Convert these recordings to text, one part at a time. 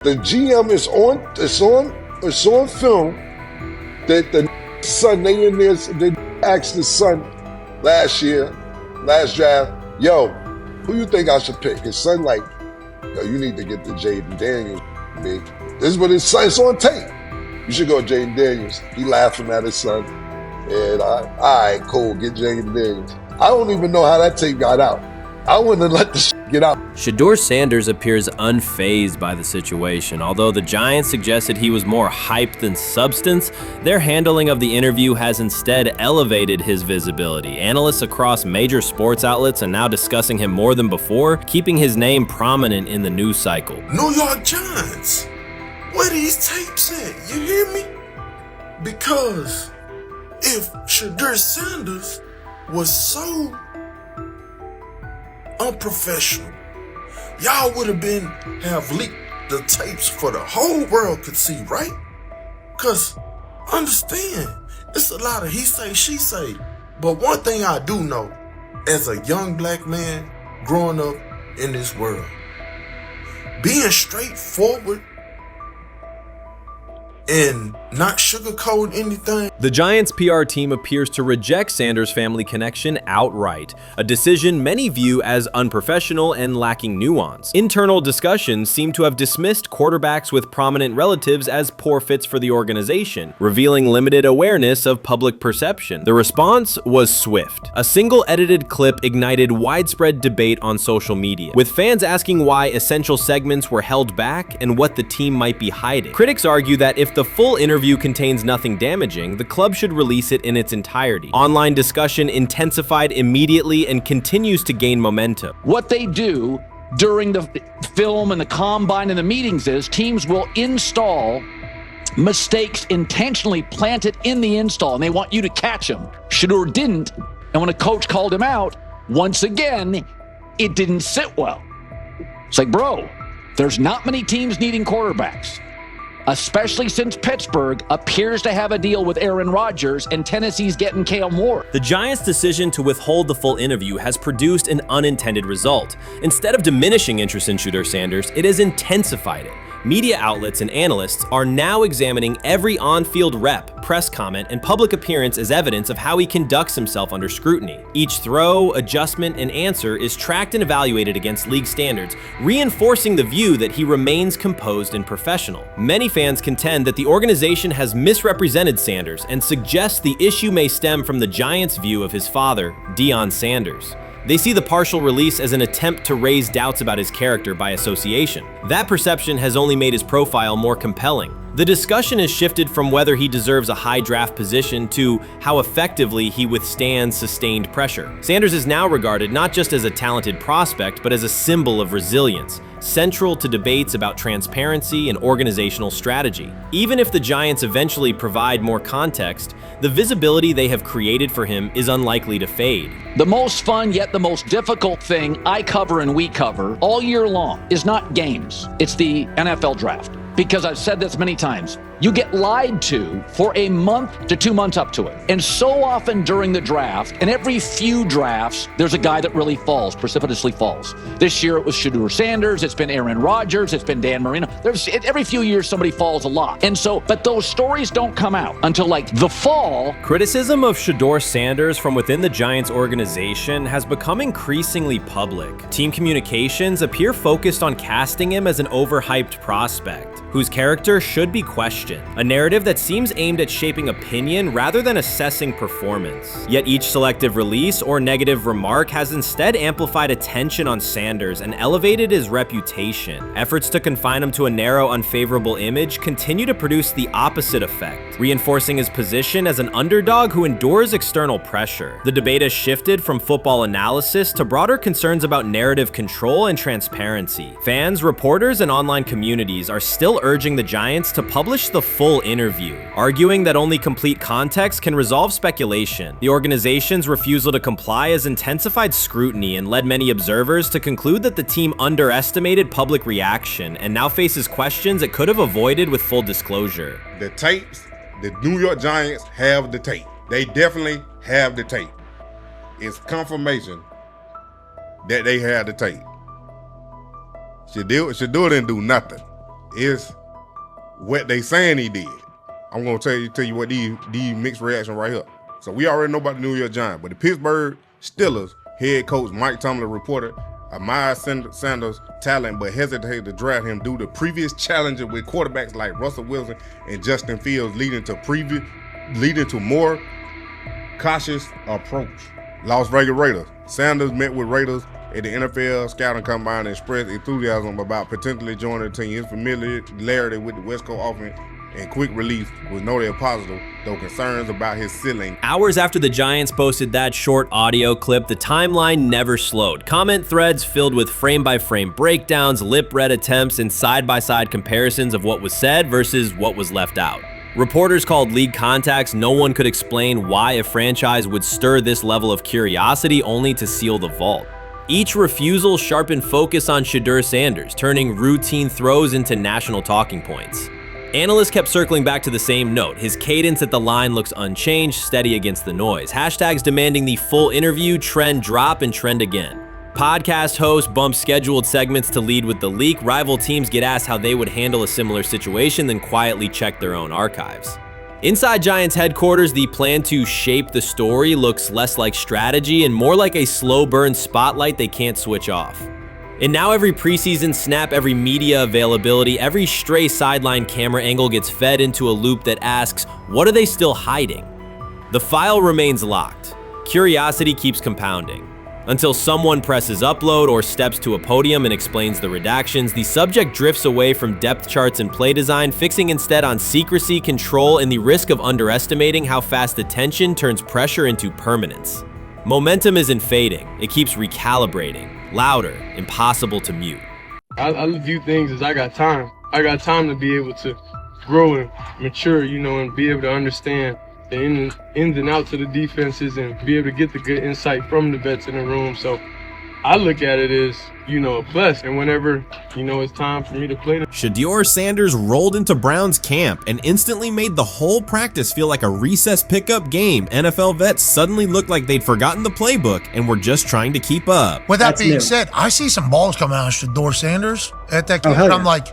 The GM is on film that the son, they asked the son last draft, yo, who you think I should pick? His son like, yo, you need to get the Jaden Daniels, big. This is what his son, it's on tape. You should go Jaden Daniels. He laughing at his son. And all right, cool, get Jaden Daniels. I don't even know how that tape got out. I wouldn't have let the get out. Shedeur Sanders appears unfazed by the situation. Although the Giants suggested he was more hype than substance, their handling of the interview has instead elevated his visibility. Analysts across major sports outlets are now discussing him more than before, keeping his name prominent in the news cycle. New York Giants, where these tapes at? You hear me? Because if Shedeur Sanders was so unprofessional, y'all would have leaked the tapes for the whole world could see, right? Cause understand, it's a lot of he say, she say. But one thing I do know, as a young black man growing up in this world, being straightforward and not sugarcoat anything. The Giants' PR team appears to reject Sanders' family connection outright, a decision many view as unprofessional and lacking nuance. Internal discussions seem to have dismissed quarterbacks with prominent relatives as poor fits for the organization, revealing limited awareness of public perception. The response was swift. A single edited clip ignited widespread debate on social media, with fans asking why essential segments were held back and what the team might be hiding. Critics argue that if the full interview contains nothing damaging, the club should release it in its entirety. Online discussion intensified immediately and continues to gain momentum. What they do during the film and the combine and the meetings is teams will install mistakes intentionally planted in the install, and they want you to catch them. Shedeur didn't, and when a coach called him out, once again, it didn't sit well. It's like, bro, there's not many teams needing quarterbacks, especially since Pittsburgh appears to have a deal with Aaron Rodgers and Tennessee's getting Kale Moore. The Giants' decision to withhold the full interview has produced an unintended result. Instead of diminishing interest in Shedeur Sanders, it has intensified it. Media outlets and analysts are now examining every on-field rep, press comment, and public appearance as evidence of how he conducts himself under scrutiny. Each throw, adjustment, and answer is tracked and evaluated against league standards, reinforcing the view that he remains composed and professional. Many fans contend that the organization has misrepresented Sanders and suggest the issue may stem from the Giants' view of his father, Deion Sanders. They see the partial release as an attempt to raise doubts about his character by association. That perception has only made his profile more compelling. The discussion has shifted from whether he deserves a high draft position to how effectively he withstands sustained pressure. Sanders is now regarded not just as a talented prospect, but as a symbol of resilience, central to debates about transparency and organizational strategy. Even if the Giants eventually provide more context, the visibility they have created for him is unlikely to fade. The most fun yet the most difficult thing I cover and we cover all year long is not games. It's the NFL draft. Because I've said this many times, you get lied to for a month to 2 months up to it. And so often during the draft, and every few drafts, there's a guy that really falls, precipitously falls. This year it was Shedeur Sanders, it's been Aaron Rodgers, it's been Dan Marino. Every few years somebody falls a lot. And so, but those stories don't come out until like the fall. Criticism of Shedeur Sanders from within the Giants organization has become increasingly public. Team communications appear focused on casting him as an overhyped prospect, whose character should be questioned, a narrative that seems aimed at shaping opinion rather than assessing performance. Yet each selective release or negative remark has instead amplified attention on Sanders and elevated his reputation. Efforts to confine him to a narrow, unfavorable image continue to produce the opposite effect, reinforcing his position as an underdog who endures external pressure. The debate has shifted from football analysis to broader concerns about narrative control and transparency. Fans, reporters, and online communities are still urging the Giants to publish the full interview, arguing that only complete context can resolve speculation. The organization's refusal to comply has intensified scrutiny and led many observers to conclude that the team underestimated public reaction and now faces questions it could have avoided with full disclosure. The tapes, the New York Giants have the tape. They definitely have the tape. It's confirmation that they had the tape. Shedeur didn't do nothing. is what they saying he did. I'm gonna tell you what these mixed reaction right here. So we already know about the New York Giants, but the Pittsburgh Steelers head coach Mike Tomlin reported admired Sanders' talent, but hesitated to draft him due to previous challenges with quarterbacks like Russell Wilson and Justin Fields, leading to more cautious approach. Las Vegas Raiders. Sanders met with Raiders at the NFL scouting combine and expressed enthusiasm about potentially joining the team. His familiarity with the West Coast offense and quick release was noted positive, though concerns about his ceiling. Hours after the Giants posted that short audio clip, the timeline never slowed. Comment threads filled with frame-by-frame breakdowns, lip-read attempts, and side-by-side comparisons of what was said versus what was left out. Reporters called league contacts. No one could explain why a franchise would stir this level of curiosity only to seal the vault. Each refusal sharpened focus on Shedeur Sanders, turning routine throws into national talking points. Analysts kept circling back to the same note. His cadence at the line looks unchanged, steady against the noise. Hashtags demanding the full interview, trend drop, and trend again. Podcast hosts bump scheduled segments to lead with the leak. Rival teams get asked how they would handle a similar situation, then quietly check their own archives. Inside Giants headquarters, the plan to shape the story looks less like strategy and more like a slow burn spotlight they can't switch off. And now every preseason snap, every media availability, every stray sideline camera angle gets fed into a loop that asks, what are they still hiding? The file remains locked. Curiosity keeps compounding. Until someone presses upload or steps to a podium and explains the redactions, the subject drifts away from depth charts and play design, fixing instead on secrecy, control, and the risk of underestimating how fast attention turns pressure into permanence. Momentum isn't fading, it keeps recalibrating. Louder, impossible to mute. I view things as I got time. I got time to be able to grow and mature, and be able to understand the ins and outs of the defenses and be able to get the good insight from the vets in the room. So I look at it as, a plus. And whenever, it's time for me to play. Shedeur Sanders rolled into Browns camp and instantly made the whole practice feel like a recess pickup game. NFL vets suddenly looked like they'd forgotten the playbook and were just trying to keep up. With that being said, I see some balls coming out of Shedeur Sanders at that camp, and I'm like,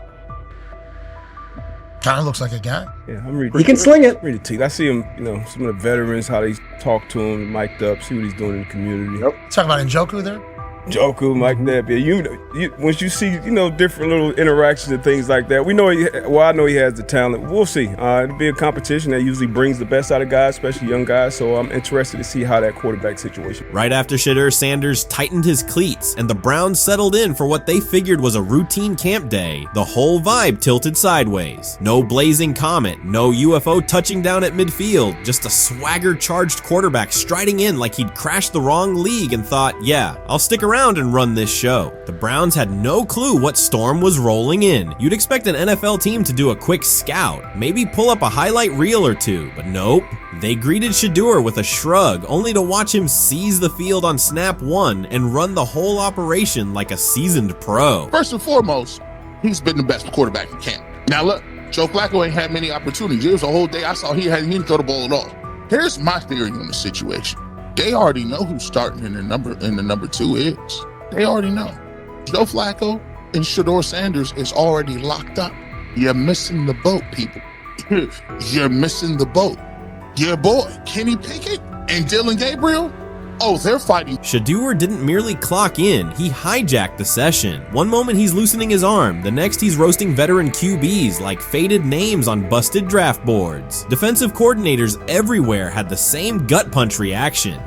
kind of looks like a guy. Yeah, I'm ready. He can sling it. Ready to. I see him, some of the veterans, how they talk to him, mic'd up, see what he's doing in the community. Yep. Talking about Njoku there? Njoku, Mike Knapp. Yeah, once you see, different little interactions and things like that, I know he has the talent. We'll see. It'll be a competition that usually brings the best out of guys, especially young guys. So I'm interested to see how that quarterback situation. Right after Shedeur Sanders tightened his cleats and the Browns settled in for what they figured was a routine camp day, the whole vibe tilted sideways. No blazing comet, no UFO touching down at midfield, just a swagger-charged quarterback striding in like he'd crashed the wrong league and thought, yeah, I'll stick around and run this show. The Browns had no clue what storm was rolling in. You'd expect an NFL team to do a quick scout, maybe pull up a highlight reel or two, but nope. They greeted Shedeur with a shrug, only to watch him seize the field on snap one and run the whole operation like a seasoned pro. First and foremost, he's been the best quarterback in camp. Now look, Joe Flacco ain't had many opportunities. There was a whole day I saw he didn't throw the ball at all. Here's my theory on the situation. They already know who's starting in the number 2 is. They already know. Joe Flacco and Shedeur Sanders is already locked up. You're missing the boat, people. You're missing the boat. Your boy, Kenny Pickett and Dylan Gabriel, they're fighting. Shedeur didn't merely clock in, he hijacked the session. One moment he's loosening his arm, the next he's roasting veteran QBs like faded names on busted draft boards. Defensive coordinators everywhere had the same gut punch reaction.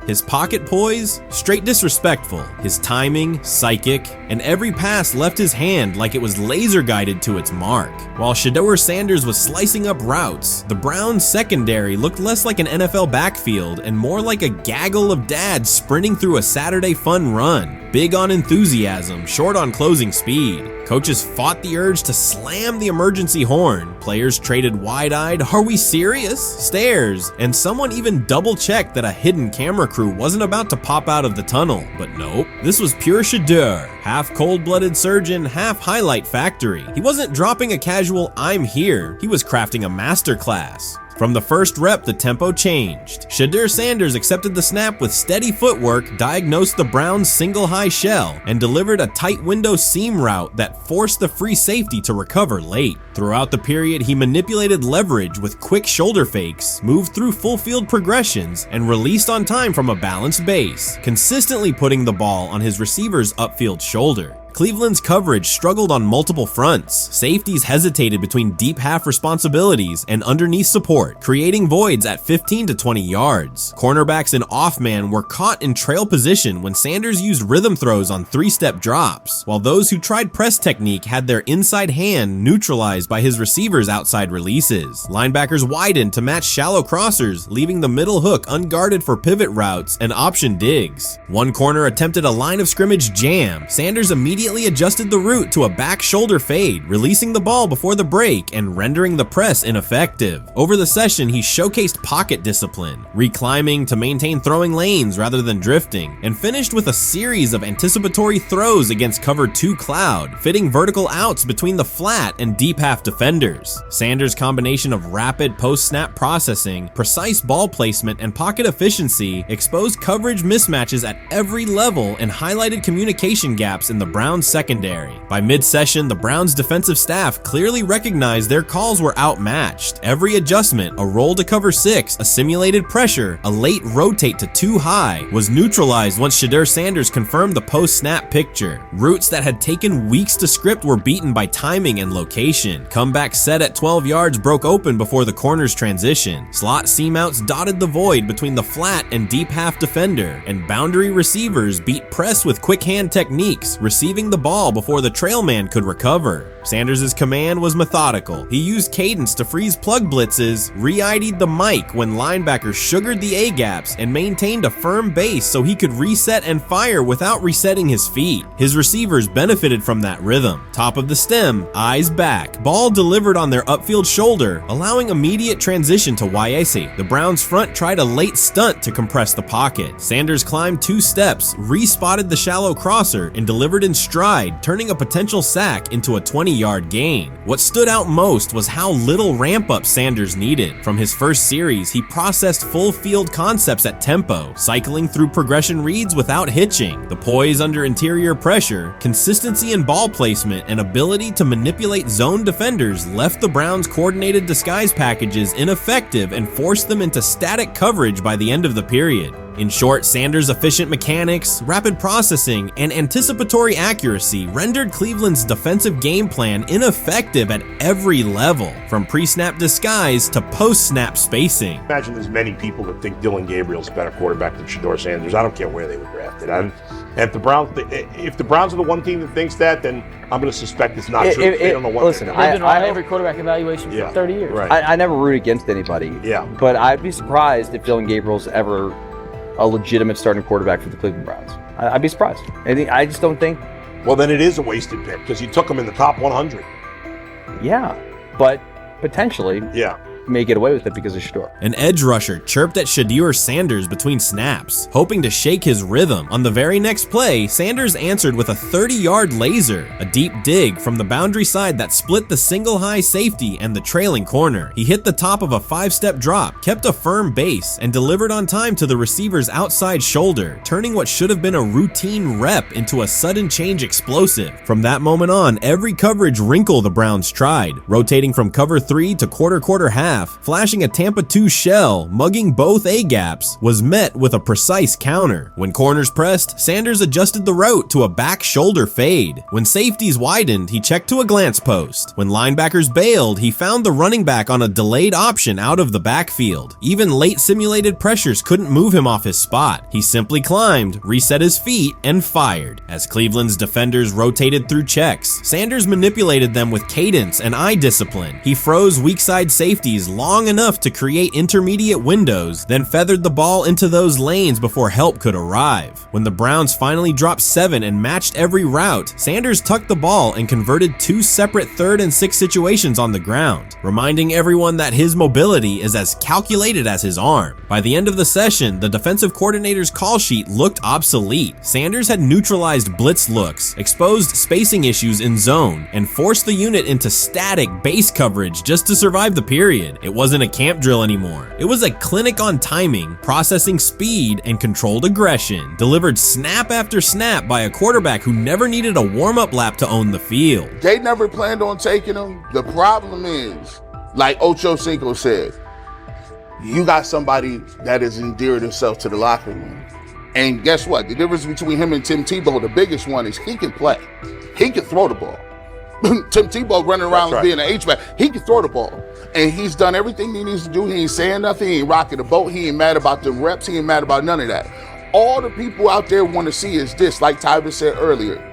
His pocket poise, straight disrespectful. His timing, psychic, and every pass left his hand like it was laser guided to its mark. While Shedeur Sanders was slicing up routes, the Browns secondary looked less like an NFL backfield and more like a gaggle of dads sprinting through a Saturday fun run. Big on enthusiasm, short on closing speed. Coaches fought the urge to slam the emergency horn. Players traded wide-eyed, "Are we serious?" stares, and someone even double-checked that a hidden camera crew wasn't about to pop out of the tunnel. But nope, this was pure Shedeur, half cold-blooded surgeon, half highlight factory. He wasn't dropping a casual "I'm here," he was crafting a masterclass. From the first rep, the tempo changed. Shedeur Sanders accepted the snap with steady footwork, diagnosed the Browns' single high shell, and delivered a tight window seam route that forced the free safety to recover late. Throughout the period, he manipulated leverage with quick shoulder fakes, moved through full field progressions, and released on time from a balanced base, consistently putting the ball on his receiver's upfield shoulder. Cleveland's coverage struggled on multiple fronts. Safeties hesitated between deep half responsibilities and underneath support, creating voids at 15 to 20 yards. Cornerbacks and off-man were caught in trail position when Sanders used rhythm throws on three-step drops, while those who tried press technique had their inside hand neutralized by his receivers' outside releases. Linebackers widened to match shallow crossers, leaving the middle hook unguarded for pivot routes and option digs. One corner attempted a line of scrimmage jam. Sanders immediately adjusted the route to a back shoulder fade, releasing the ball before the break and rendering the press ineffective. Over the session, he showcased pocket discipline, reclimbing to maintain throwing lanes rather than drifting, and finished with a series of anticipatory throws against cover 2 cloud, fitting vertical outs between the flat and deep half defenders. Sanders' combination of rapid post-snap processing, precise ball placement, and pocket efficiency exposed coverage mismatches at every level and highlighted communication gaps in the Browns secondary. By mid-session, the Browns defensive staff clearly recognized their calls were outmatched. Every adjustment, a roll to cover 6, a simulated pressure, a late rotate to 2 high, was neutralized once Shedeur Sanders confirmed the post-snap picture. Routes that had taken weeks to script were beaten by timing and location. Comeback set at 12 yards broke open before the corner's transition. Slot seam outs dotted the void between the flat and deep half defender, and boundary receivers beat press with quick hand techniques, receiving the ball before the trail man could recover. Sanders' command was methodical. He used cadence to freeze plug blitzes, re-ID'd the mic when linebackers sugared the A-gaps, and maintained a firm base so he could reset and fire without resetting his feet. His receivers benefited from that rhythm. Top of the stem, eyes back. Ball delivered on their upfield shoulder, allowing immediate transition to YAC. The Browns front tried a late stunt to compress the pocket. Sanders climbed 2 steps, re-spotted the shallow crosser, and delivered in stride, turning a potential sack into a 20-yard gain. What stood out most was how little ramp-up Sanders needed. From his first series, he processed full field concepts at tempo, cycling through progression reads without hitching. The poise under interior pressure, consistency in ball placement, and ability to manipulate zone defenders left the Browns' coordinated disguise packages ineffective and forced them into static coverage by the end of the period. In short, Sanders' efficient mechanics, rapid processing, and anticipatory accuracy rendered Cleveland's defensive game plan ineffective at every level, from pre-snap disguise to post-snap spacing. Imagine there's many people that think Dylan Gabriel's a better quarterback than Shedeur Sanders. I don't care where they were drafted. And if the Browns are the one team that thinks that, then I'm going to suspect it's not true. They don't know what listen, they're I've doing. been on every quarterback evaluation for 30 years. Right. I never root against anybody. Yeah. But I'd be surprised if Dylan Gabriel's ever a legitimate starting quarterback for the Cleveland Browns. I'd be surprised. I just don't think. Well, then it is a wasted pick because you took him in the top 100. Yeah, but potentially. Yeah. May get away with it because of Shedeur. An edge rusher chirped at Shedeur Sanders between snaps, hoping to shake his rhythm. On the very next play, Sanders answered with a 30-yard laser, a deep dig from the boundary side that split the single high safety and the trailing corner. He hit the top of a 5-step drop, kept a firm base, and delivered on time to the receiver's outside shoulder, turning what should have been a routine rep into a sudden change explosive. From that moment on, every coverage wrinkle the Browns tried, rotating from cover 3 to quarter half, flashing a Tampa 2 shell, mugging both A-gaps, was met with a precise counter. When corners pressed, Sanders adjusted the route to a back shoulder fade. When safeties widened, he checked to a glance post. When linebackers bailed, he found the running back on a delayed option out of the backfield. Even late simulated pressures couldn't move him off his spot. He simply climbed, reset his feet, and fired. As Cleveland's defenders rotated through checks, Sanders manipulated them with cadence and eye discipline. He froze weak side safeties long enough to create intermediate windows, then feathered the ball into those lanes before help could arrive. When the Browns finally dropped 7 and matched every route, Sanders tucked the ball and converted 2 separate 3rd and 6 situations on the ground, reminding everyone that his mobility is as calculated as his arm. By the end of the session, the defensive coordinator's call sheet looked obsolete. Sanders had neutralized blitz looks, exposed spacing issues in zone, and forced the unit into static base coverage just to survive the period. needed. It wasn't a camp drill anymore. It was a clinic on timing, processing speed, and controlled aggression, delivered snap after snap by a quarterback who never needed a warm-up lap to own the field. They never planned on taking him. The problem is, like Ocho Cinco said, you got somebody that has endeared himself to the locker room. And guess what? The difference between him and Tim Tebow, the biggest one, is he can play. He can throw the ball. Tim Tebow running around being an H-back, he can throw the ball. And he's done everything he needs to do. He ain't saying nothing. He ain't rocking the boat. He ain't mad about the reps. He ain't mad about none of that. All the people out there want to see is this, like Tyver said earlier.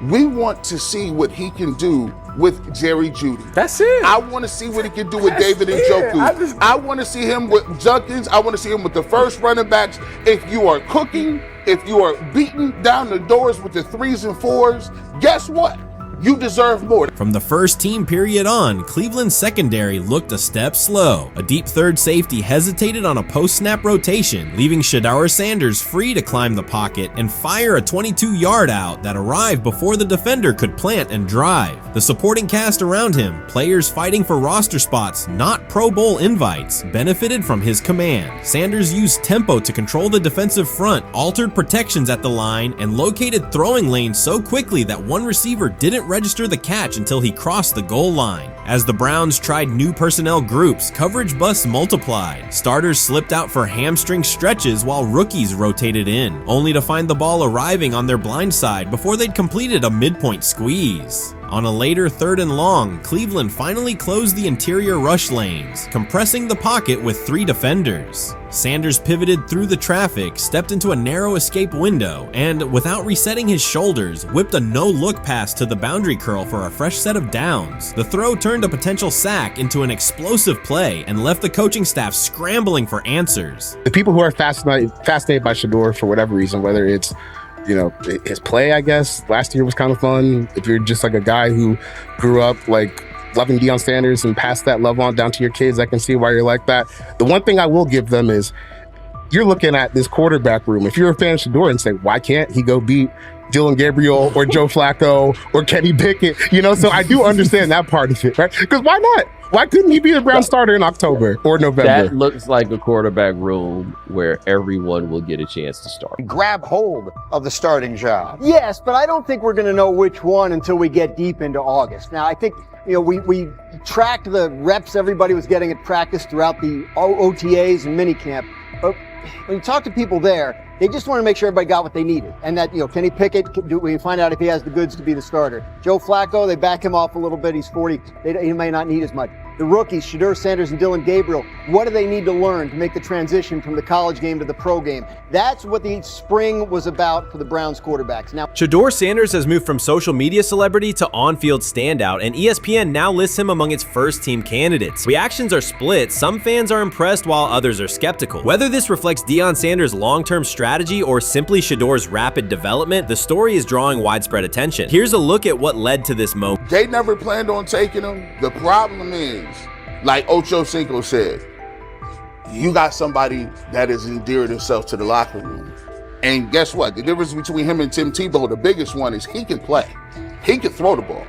We want to see what he can do with Jerry Jeudy. That's it. I want to see what he can do with David Njoku. I want to see him with Junkins. I want to see him with the first running backs. If you are cooking, if you are beating down the doors with the 3s and 4s, guess what? You deserve more. From the first team period on, Cleveland's secondary looked a step slow. A deep third safety hesitated on a post-snap rotation, leaving Shedeur Sanders free to climb the pocket and fire a 22-yard out that arrived before the defender could plant and drive. The supporting cast around him, players fighting for roster spots, not Pro Bowl invites, benefited from his command. Sanders used tempo to control the defensive front, altered protections at the line, and located throwing lanes so quickly that one receiver didn't register the catch until he crossed the goal line. As the Browns tried new personnel groups, coverage busts multiplied. Starters slipped out for hamstring stretches while rookies rotated in, only to find the ball arriving on their blind side before they'd completed a midpoint squeeze. On a later 3rd and long, Cleveland finally closed the interior rush lanes, compressing the pocket with 3 defenders. Sanders pivoted through the traffic, stepped into a narrow escape window, and, without resetting his shoulders, whipped a no-look pass to the boundary curl for a fresh set of downs. The throw turned a potential sack into an explosive play and left the coaching staff scrambling for answers. The people who are fascinated by Shedeur for whatever reason, whether it's his play, I guess, last year was kind of fun. If you're just like a guy who grew up like loving Deion Sanders and passed that love on down to your kids, I can see why you're like that. The one thing I will give them is you're looking at this quarterback room. If you're a fan of Shedeur and say, why can't he go beat Dylan Gabriel or Joe Flacco or Kenny Pickett? So I do understand that part of it, right? Because why not? Why couldn't he be a Brown starter in October or November? That looks like a quarterback room where everyone will get a chance to start. Grab hold of the starting job. Yes, but I don't think we're going to know which one until we get deep into August. Now, I think, we tracked the reps everybody was getting at practice throughout the OTAs and minicamp. But when you talk to people there, they just want to make sure everybody got what they needed. And that, Kenny Pickett, we find out if he has the goods to be the starter. Joe Flacco, they back him off a little bit. He's 40. He may not need as much. The rookies, Shedeur Sanders and Dylan Gabriel, what do they need to learn to make the transition from the college game to the pro game? That's what the spring was about for the Browns quarterbacks. Now, Shedeur Sanders has moved from social media celebrity to on-field standout, and ESPN now lists him among its first-team candidates. Reactions are split. Some fans are impressed while others are skeptical. Whether this reflects Deion Sanders' long-term strategy or simply Shedeur's rapid development, the story is drawing widespread attention. Here's a look at what led to this moment. They never planned on taking him. The problem is, like Ocho Cinco said, you got somebody that has endeared himself to the locker room. And guess what? The difference between him and Tim Tebow, the biggest one, is he can play. He can throw the ball.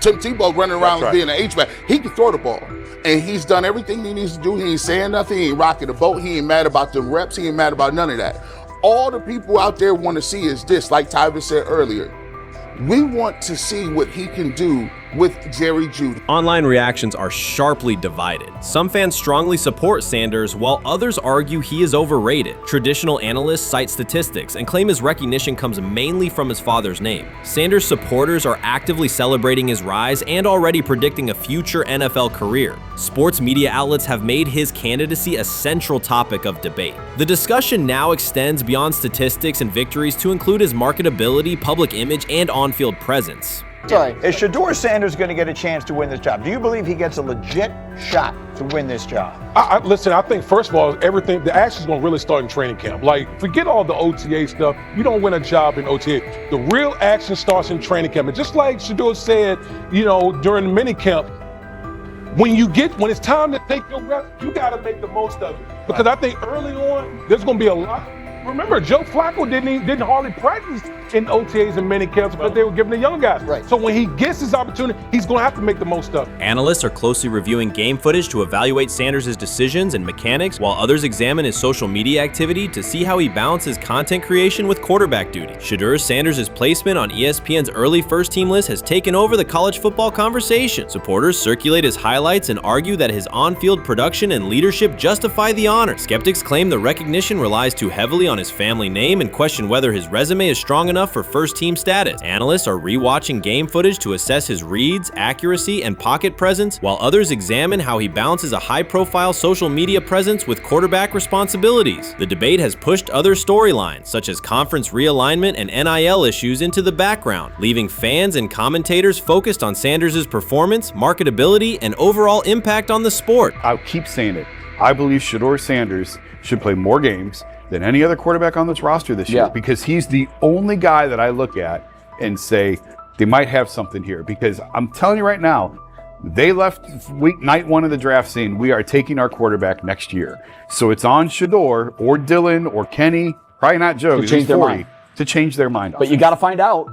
Tim Tebow running around being an H-back, he can throw the ball. And he's done everything he needs to do. He ain't saying nothing. He ain't rocking the boat. He ain't mad about the reps. He ain't mad about none of that. All the people out there want to see is this, like Tyver said earlier. We want to see what he can do with Jerry Jeudy. Online reactions are sharply divided. Some fans strongly support Sanders, while others argue he is overrated. Traditional analysts cite statistics and claim his recognition comes mainly from his father's name. Sanders supporters are actively celebrating his rise and already predicting a future NFL career. Sports media outlets have made his candidacy a central topic of debate. The discussion now extends beyond statistics and victories to include his marketability, public image, and on-field presence. Sorry, is Shedeur Sanders going to get a chance to win this job? Do you believe he gets a legit shot to win this job? Listen, I think first of all, the action's going to really start in training camp. Like, forget all the OTA stuff. You don't win a job in OTA. The real action starts in training camp. And just like Shedeur said, during the mini camp, when it's time to take your reps, you got to make the most of it. Because I think early on, there's going to be a lot of remember, Joe Flacco didn't hardly practice in OTAs and mini camps because they were giving the young guys. Right. So when he gets his opportunity, he's going to have to make the most of it. Analysts are closely reviewing game footage to evaluate Sanders' decisions and mechanics, while others examine his social media activity to see how he balances content creation with quarterback duty. Shedeur Sanders' placement on ESPN's early first-team list has taken over the college football conversation. Supporters circulate his highlights and argue that his on-field production and leadership justify the honor. Skeptics claim the recognition relies too heavily on his family name and question whether his resume is strong enough for first-team status. Analysts are rewatching game footage to assess his reads, accuracy, and pocket presence, while others examine how he balances a high-profile social media presence with quarterback responsibilities. The debate has pushed other storylines, such as conference realignment and NIL issues, into the background, leaving fans and commentators focused on Sanders' performance, marketability, and overall impact on the sport. I'll keep saying it. I believe Shedeur Sanders should play more games than any other quarterback on this roster this year, because he's the only guy that I look at and say they might have something here. Because I'm telling you right now, they left night one of the draft saying we are taking our quarterback next year. So it's on Shedeur or Dylan or Kenny, probably not Joe, to change their mind. To change their mind. But you got to find out.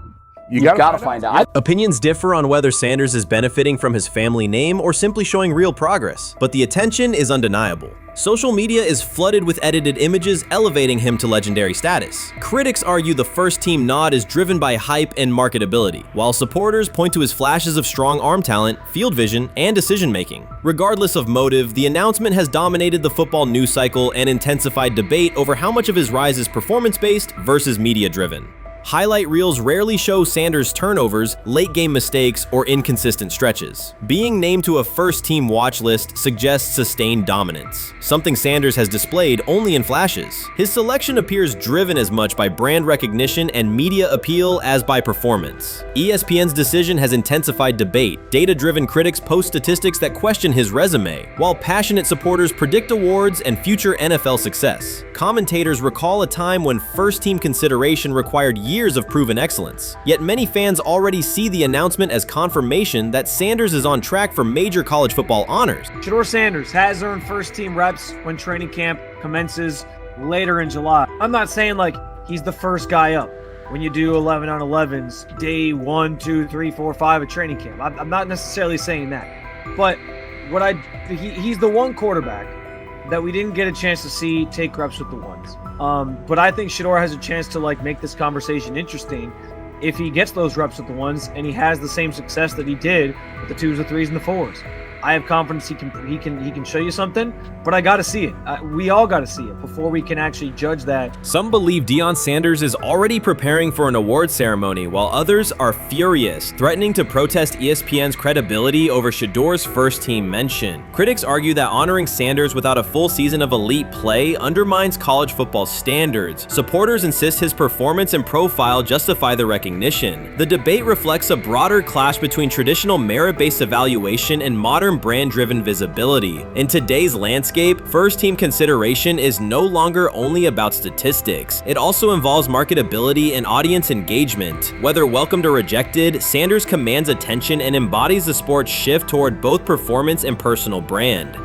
You've got to find out. Opinions differ on whether Sanders is benefiting from his family name or simply showing real progress, but the attention is undeniable. Social media is flooded with edited images elevating him to legendary status. Critics argue the first-team nod is driven by hype and marketability, while supporters point to his flashes of strong arm talent, field vision, and decision-making. Regardless of motive, the announcement has dominated the football news cycle and intensified debate over how much of his rise is performance-based versus media-driven. Highlight reels rarely show Sanders' turnovers, late-game mistakes, or inconsistent stretches. Being named to a first-team watch list suggests sustained dominance, something Sanders has displayed only in flashes. His selection appears driven as much by brand recognition and media appeal as by performance. ESPN's decision has intensified debate. Data-driven critics post statistics that question his resume, while passionate supporters predict awards and future NFL success. Commentators recall a time when first-team consideration required years of proven excellence. Yet many fans already see the announcement as confirmation that Sanders is on track for major college football honors. Shedeur Sanders has earned first-team reps when training camp commences later in July. I'm not saying like he's the first guy up when you do 11 on 11s day 1, 2, 3, 4, 5 at training camp. I'm not necessarily saying that, but he's the one quarterback that we didn't get a chance to see take reps with the ones. But I think Shedeur has a chance to like make this conversation interesting if he gets those reps with the ones and he has the same success that he did with the 2s, the 3s, and the 4s. I have confidence he can show you something, but I got to see it. We all got to see it before we can actually judge that. Some believe Deion Sanders is already preparing for an award ceremony, while others are furious, threatening to protest ESPN's credibility over Shedeur's first-team mention. Critics argue that honoring Sanders without a full season of elite play undermines college football standards. Supporters insist his performance and profile justify the recognition. The debate reflects a broader clash between traditional merit-based evaluation and modern brand-driven visibility. In today's landscape, first-team consideration is no longer only about statistics. It also involves marketability and audience engagement. Whether welcomed or rejected, Sanders commands attention and embodies the sport's shift toward both performance and personal brand.